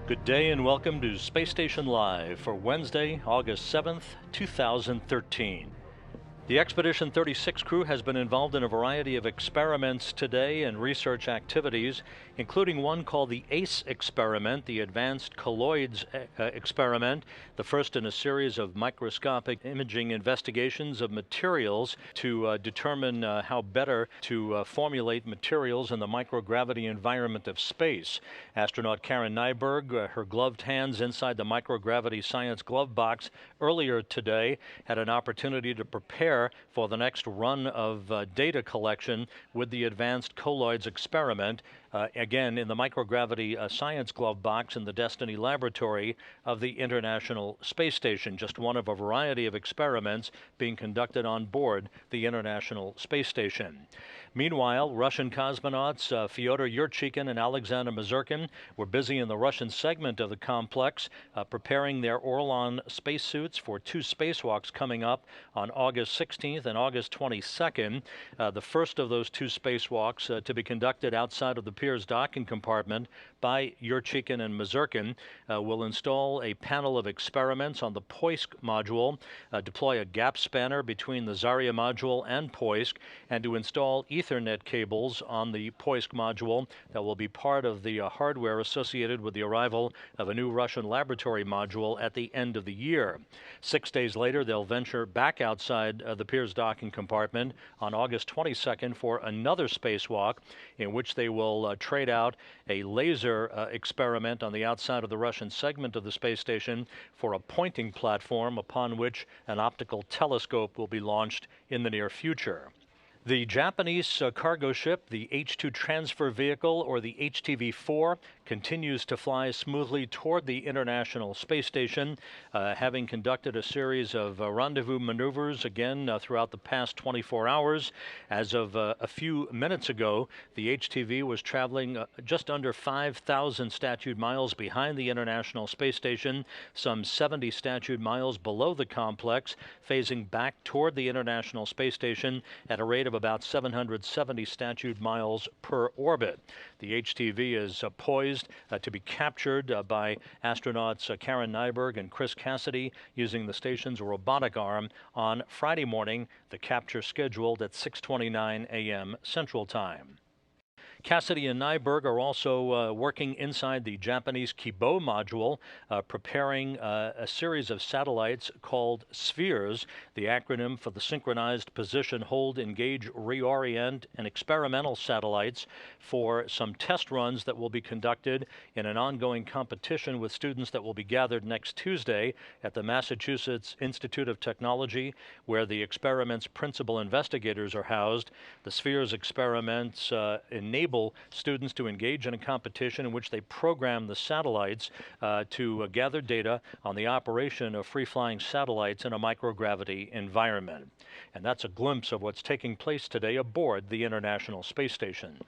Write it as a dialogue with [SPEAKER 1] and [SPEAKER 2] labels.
[SPEAKER 1] Good day and welcome to Space Station Live for Wednesday, August 7th, 2013. The Expedition 36 crew has been involved in a variety of experiments today and research activities, including one called the ACE experiment, the Advanced Colloids experiment, the first in a series of microscopic imaging investigations of materials to determine how better to formulate materials in the microgravity environment of space. Astronaut Karen Nyberg, her gloved hands inside the microgravity science glove box earlier today, had an opportunity to prepare for the next run of data collection with the Advanced Colloids experiment, again in the microgravity science glove box in the Destiny Laboratory of the International Space Station, just one of a variety of experiments being conducted on board the International Space Station. Meanwhile, Russian cosmonauts Fyodor Yurchikhin and Alexander Mazurkin were busy in the Russian segment of the complex, preparing their Orlan spacesuits for two spacewalks coming up on August 16th and August 22nd. The first of those two spacewalks to be conducted outside of the Pirs docking compartment by Yurchikhin and Mazurkin will install a panel of experiments on the Poisk module, deploy a gap spanner between the Zarya module and Poisk, and to install Ethernet cables on the Poisk module that will be part of the hardware associated with the arrival of a new Russian laboratory module at the end of the year. 6 days later, they'll venture back outside the Pirs docking compartment on August 22nd for another spacewalk in which they will trade out a laser experiment on the outside of the Russian segment of the space station for a pointing platform upon which an optical telescope will be launched in the near future. The Japanese cargo ship, the H-2 Transfer Vehicle, or the HTV-4, continues to fly smoothly toward the International Space Station, having conducted a series of rendezvous maneuvers again throughout the past 24 hours. As of a few minutes ago, the HTV was traveling just under 5,000 statute miles behind the International Space Station, some 70 statute miles below the complex, phasing back toward the International Space Station at a rate of about 770 statute miles per orbit. The HTV is poised to be captured by astronauts Karen Nyberg and Chris Cassidy using the station's robotic arm on Friday morning, the capture scheduled at 6:29 a.m. Central Time. Cassidy and Nyberg are also working inside the Japanese Kibo module, preparing a series of satellites called SPHERES, the acronym for the Synchronized Position, Hold, Engage, Reorient, and Experimental Satellites, for some test runs that will be conducted in an ongoing competition with students that will be gathered next Tuesday at the Massachusetts Institute of Technology, where the experiment's principal investigators are housed. The SPHERES experiments enable students to engage in a competition in which they program the satellites to gather data on the operation of free-flying satellites in a microgravity environment. And that's a glimpse of what's taking place today aboard the International Space Station.